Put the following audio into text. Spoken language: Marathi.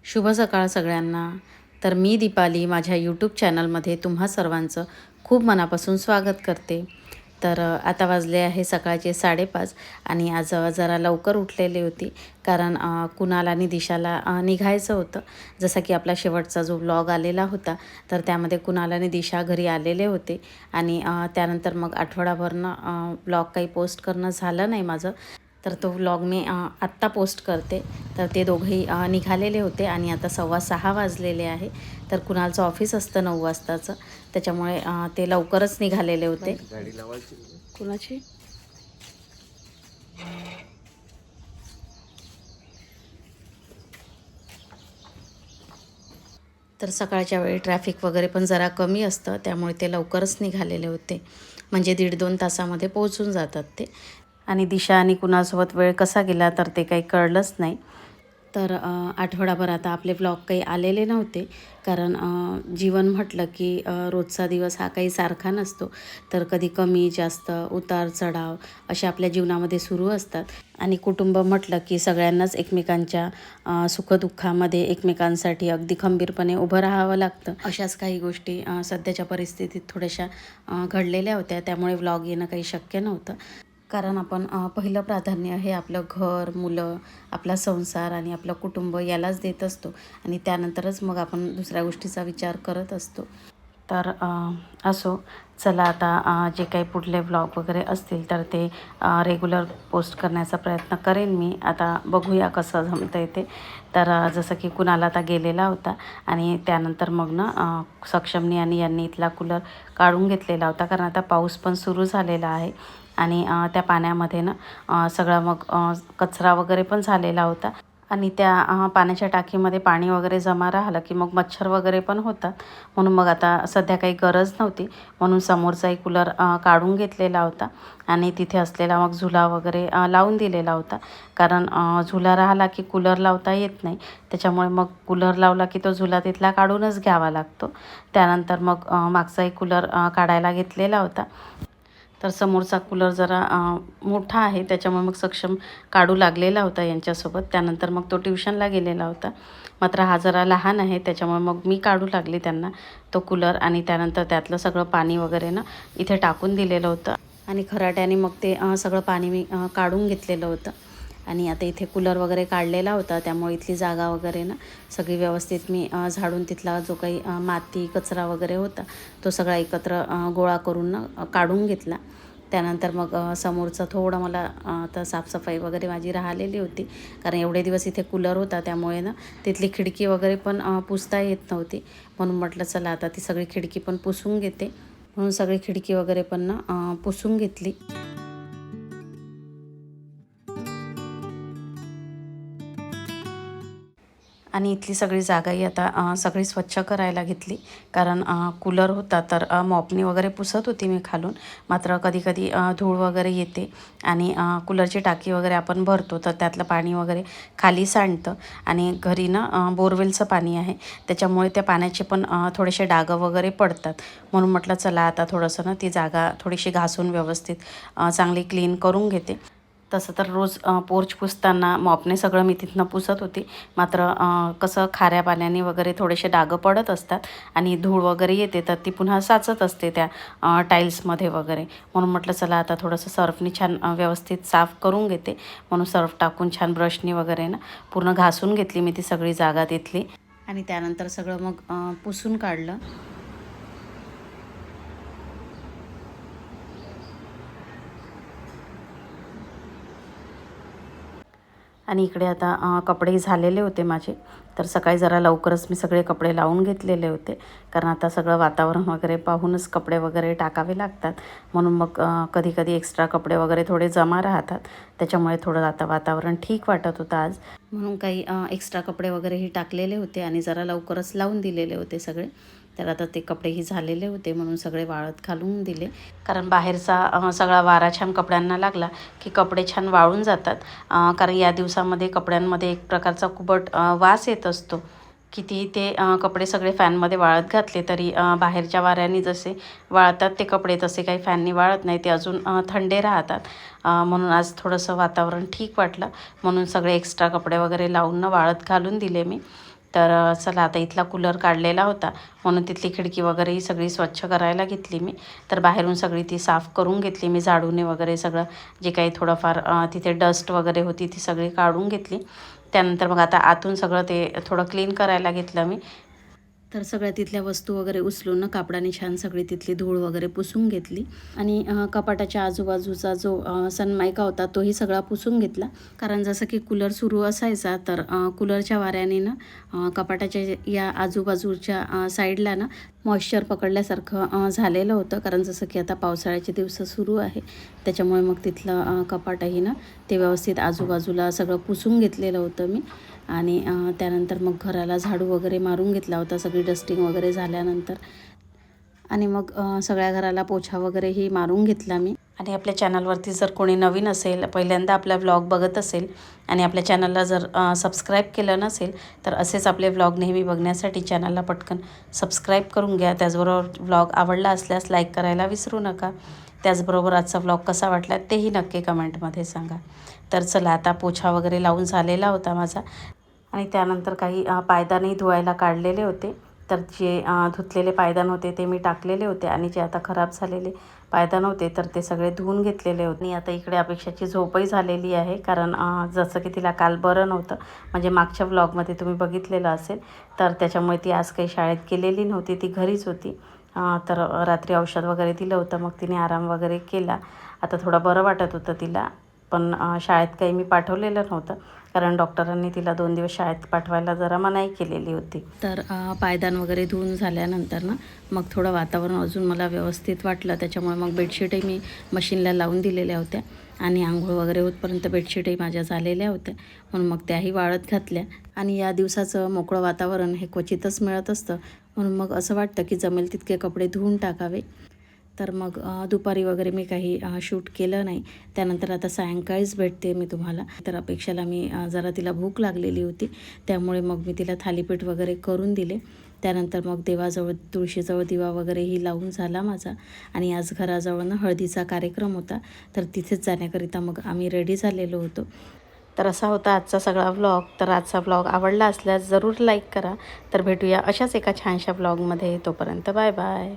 शुभ सकाळ सगळ्यांना. तर मी दीपाली माझ्या यूट्यूब चॅनलमध्ये तुम्हा सर्वांचं खूप मनापासून स्वागत करते. तर आता वाजले आहे सकाळचे 5:30 आणि आज जरा लवकर उठलेली होती कारण कुणाल आणि दिशाला निघायचं होतं. जसं की आपला शेवटचा जो व्लॉग आलेला होता तर त्यामध्ये कुणाल आणि दिशा घरी आलेले होते आणि त्यानंतर मग आठवडाभरनं व्लॉग काही पोस्ट करणं झालं नाही माझं. तर तो व्लॉग मी आत्ता पोस्ट करते. तर ते दोघंही निघालेले होते आणि आता 6:15 वाजलेले आहे. तर कुणालचं ऑफिस असतं 9 वाजताचं, त्याच्यामुळे ते लवकरच निघालेले होते. कुणाची तर सकाळच्या वेळी ट्रॅफिक वगैरे पण जरा कमी असतं, त्यामुळे ते लवकरच निघालेले होते. म्हणजे 1.5-2 तासामध्ये पोहोचून जातात ते. आणि दिशा आणि कुणालसोबत वेळ कसा गेला तर ते काही कळलंच नाही. तर आठवडाभर आता आपले व्लॉग काही आलेले नव्हते कारण जीवन म्हटलं की रोजचा दिवस हा काही सारखा नसतो. तर कधी कमी जास्त उतार चढाव असे आपल्या जीवनामध्ये सुरू असतात. आणि कुटुंब म्हटलं की सगळ्यांनाच एकमेकांच्या सुखदुःखामध्ये एकमेकांसाठी अगदी खंबीरपणे उभं राहावं लागतं. अशाच काही गोष्टी सध्याच्या परिस्थितीत थोड्याशा घडलेल्या होत्या, त्यामुळे व्लॉग येणं काही शक्य नव्हतं. कारण आपण पहिलं प्राधान्य हे आपलं घर, मुलं, आपला संसार आणि आपलं कुटुंब यालाच देत असतो आणि त्यानंतरच मग आपण दुसऱ्या गोष्टीचा विचार करत असतो. तर असो, चला आता जे काही पुढले व्लॉग वगैरे असतील तर ते रेग्युलर पोस्ट करण्याचा प्रयत्न करेन मी. आता बघूया कसं जमतं आहे ते. तर जसं की कुणाला आता गेलेला होता आणि त्यानंतर मग ना सक्षमनी आणि यांनी इथला कूलर काढून घेतलेला होता कारण आता पाऊस पण सुरू झालेला आहे. आणि त्या पाण्यामध्ये ना सगळा मग कचरा वगैरे पण झालेला होता. आणि त्या पाण्याच्या टाकीमध्ये पाणी वगैरे जमा राहिलं की मग मच्छर वगैरे पण होतात. म्हणून मग आता सध्या काही गरज नव्हती, म्हणून समोरचा एक कूलर काढून घेतलेला होता आणि तिथे असलेला मग झुला वगैरे लावून दिलेला होता. कारण झुला राहिला की कूलर लावता येत नाही, त्याच्यामुळे मग कूलर लावला की तो झुला तिथला काढूनच घ्यावा लागतो. त्यानंतर मग मागचा एक कूलर काढायला घेतलेला होता. तर समोरचा कूलर जरा मोठा आहे, त्याच्यामुळे मग सक्षम काढू लागलेला होता यांच्यासोबत. त्यानंतर मग तो ट्युशनला गेलेला होता. मात्र हा जरा लहान आहे, त्याच्यामुळे मग मी काढू लागले त्यांना तो कूलर आणि त्यानंतर त्यातलं सगळं पाणी वगैरे ना इथे टाकून दिलेलं होतं आणि खराट्याने मग ते सगळं पाणी मी काढून घेतलेलं होतं. आणि आता इथे कूलर वगैरे काढलेला होता, त्यामुळे इथली जागा वगैरे ना सगळी व्यवस्थित मी झाडून तिथला जो काही माती कचरा वगैरे होता तो सगळा एकत्र गोळा करून ना काढून घेतला. त्यानंतर मग समोरचं थोडं मला आता साफसफाई वगैरे माझी राहिलेली होती कारण एवढे दिवस इथे कूलर होता, त्यामुळे ना तिथली खिडकी वगैरे पण पुसता येत नव्हती. म्हणून म्हटलं चला आता ती सगळी खिडकी पण पुसून घेते. म्हणून सगळी खिडकी वगैरे पण ना पुसून घेतली. आणि इथली सगळी जागाही आता सगळी स्वच्छ करायला घेतली कारण कूलर होता तर मॉपनी वगैरे पुसत होती मी खालून. मात्र कधी कधी धूळ वगैरे येते आणि कूलरची टाकी वगैरे आपण भरतो तर त्यातलं पाणी वगैरे खाली सांडतं. आणि घरी ना बोरवेलचं पाणी आहे, त्याच्यामुळे त्या पाण्याचे पण थोडेसे डाग वगैरे पडतात. म्हणून म्हटलं चला आता थोडंसं ना ती जागा थोडीशी घासून व्यवस्थित चांगली क्लीन करून घेते. तसं तर रोज पोर्च पुसताना मॉपने सगळं मी तिथनं पुसत होती. मात्र कसं खाऱ्या पाण्याने वगैरे थोडेसे डाग पडत असतात आणि धूळ वगैरे येते तर ती पुन्हा साचत असते त्या टाईल्समध्ये वगैरे. म्हणून म्हटलं चला आता थोडंसं सर्फनी छान व्यवस्थित साफ करून घेते. म्हणून सर्फ टाकून छान ब्रशनी वगैरे ना पूर्ण घासून घेतली मी ती सगळी जागा तिथली आणि त्यानंतर सगळं मग पुसून काढलं. आणि इकडे आता कपडे झालेले होते माझे. तर सकाळी जरा लवकरच मी सगळे कपडे लावून घेतलेले होते कारण आता सगळं वातावरण वगैरे पाहूनच कपडे वगैरे टाकावे लागतात. म्हणून मग कधी कधी एक्स्ट्रा कपडे वगैरे थोडे जमा राहतात, त्याच्यामुळे थोडं आता वातावरण ठीक वाटत होतं आज. म्हणून काही एक्स्ट्रा कपडे वगैरेही टाकलेले होते आणि जरा लवकरच लावून दिलेले होते सगळे. तर आता ते कपडेही झालेले होते म्हणून सगळे वाळत घालून दिले. कारण बाहेरचा सगळा वारा छान कपड्यांना लागला की कपडे छान वाळून जातात. कारण या दिवसामध्ये कपड्यांमध्ये एक प्रकारचा कुबट वास येत असतो. किती ते कपडे सगळे फॅनमध्ये वाळत घातले तरी बाहेरच्या वाऱ्याने जसे वाळतात ते कपडे तसे काही फॅननी वाळत नाही, ते अजून थंडे राहतात. म्हणून आज थोडंसं वातावरण ठीक वाटलं म्हणून सगळे एक्स्ट्रा कपडे वगैरे लावून वाळत घालून दिले मी. तर चला आता इथला कूलर काढलेला होता म्हणून तिथली खिडकी वगैरे ही सगळी स्वच्छ करायला घेतली मी. तर बाहेरून सगळी ती साफ करून घेतली मी झाडूने वगैरे. सगळं जे काही थोडंफार तिथे डस्ट वगैरे होती ती सगळी काढून घेतली. त्यानंतर मग आता आतून सगळं ते थोडं क्लीन करायला घेतलं मी. तर सगळ्या तिथल्या वस्तू वगैरे उचलून कापडाने छान सगळी तिथली धूळ वगैरे पुसून घेतली. आणि कपाटाच्या आजूबाजूचा जो सनमायका होता तोही सगळा पुसून घेतला. कारण जसं की कूलर सुरू असायचा तर कूलरच्या वाऱ्याने ना कपाटाच्या या आजूबाजूच्या साईडला ना मॉइश्चर पकडल्यासारखं झालेलं होतं. कारण जसं की आता पावसाळ्याचे दिवस सुरू आहे त्याच्यामुळे मग तिथलं कपाटही ना ते व्यवस्थित आजूबाजूला सगळं पुसून घेतलेलं होतं मी. आणि त्यानंतर मग घराला झाडू वगैरे मारून घेतला होता सगळी डस्टिंग वगैरे झाल्यानंतर. आणि मग सगळ्या घराला पोछा वगैरेही मारून घेतला मी. आणि आपल्या चॅनलवरती जर कोणी नवीन असेल, पहिल्यांदा आपला व्लॉग बघत असेल आणि आपल्या चॅनलला जर सबस्क्राईब केलं नसेल तर असेच आपले व्लॉग नेहमी बघण्यासाठी चॅनलला पटकन सबस्क्राईब करून घ्या. त्याचबरोबर व्लॉग आवडला असल्यास लाईक करायला विसरू नका. त्याचबरोबर आजचा व्लॉग कसा वाटला तेही नक्की कमेंटमध्ये सांगा. तर चला आता पोछा वगैरे लावून झालेला होता माझा. आणि त्यानंतर काही पायदानही धुवायला काढलेले होते. तर जे धुतलेले पायदान होते ते मी टाकलेले होते आणि जे आता खराब झालेले पायदान होते तर ते सगळे धुवून घेतलेले होते. आणि आता इकडे अपेक्षाची झोपही झालेली आहे. कारण जसं की तिला काल बरं नव्हतं, म्हणजे मागच्या व्लॉगमध्ये तुम्ही बघितलेलं असेल. तर त्याच्यामुळे ती आज काही शाळेत गेलेली नव्हती, ती घरीच होती. तर रात्री औषध वगैरे दिलं होतं, मग तिने आराम वगैरे केला. आता थोडं बरं वाटत होतं तिला. पण शाळेत काही मी पाठवलेलं नव्हतं कारण डॉक्टरांनी तिला 2 दिवस शाळेत पाठवायला जरा मनाई केलेली होती. तर पायदान वगैरे धुवून झाल्यानंतर ना मग थोडं वातावरण अजून मला व्यवस्थित वाटलं. त्याच्यामुळे मग बेडशीटही मी मशीनला लावून दिलेल्या होत्या आणि आंघोळ वगैरे होतपर्यंत बेडशीटही माझ्या झालेल्या होत्या म्हणून मग त्याही वाळत घातल्या. आणि या दिवसाचं मोकळं वातावरण हे क्वचितच मिळत असतं म्हणून मग असं वाटतं की जमेल तितके कपडे धुवून टाकावे. तर मग दुपारी वगैरे मी काही शूट केलं नाही. त्यानंतर आता सायंकाळीच भेटते मी तुम्हाला. तर अपेक्षाला मी जरा तिला भूक लागलेली होती त्यामुळे मग मी तिला थालीपीठ वगैरे करून दिले. त्यानंतर मग देवाजवळ तुळशीजवळ दिवा वगैरेही लावून झाला माझा. आणि आज घराजवळ ना हळदीचा कार्यक्रम होता तर तिथेच जाण्याकरिता मग आम्ही रेडी झालेलो होतो. तर असा होता आजचा सगळा व्लॉग. तर आजचा व्लॉग आवडला असल्यास जरूर लाईक करा. तर भेटूया अशाच एका छानशा व्लॉगमध्ये. तोपर्यंत बाय बाय.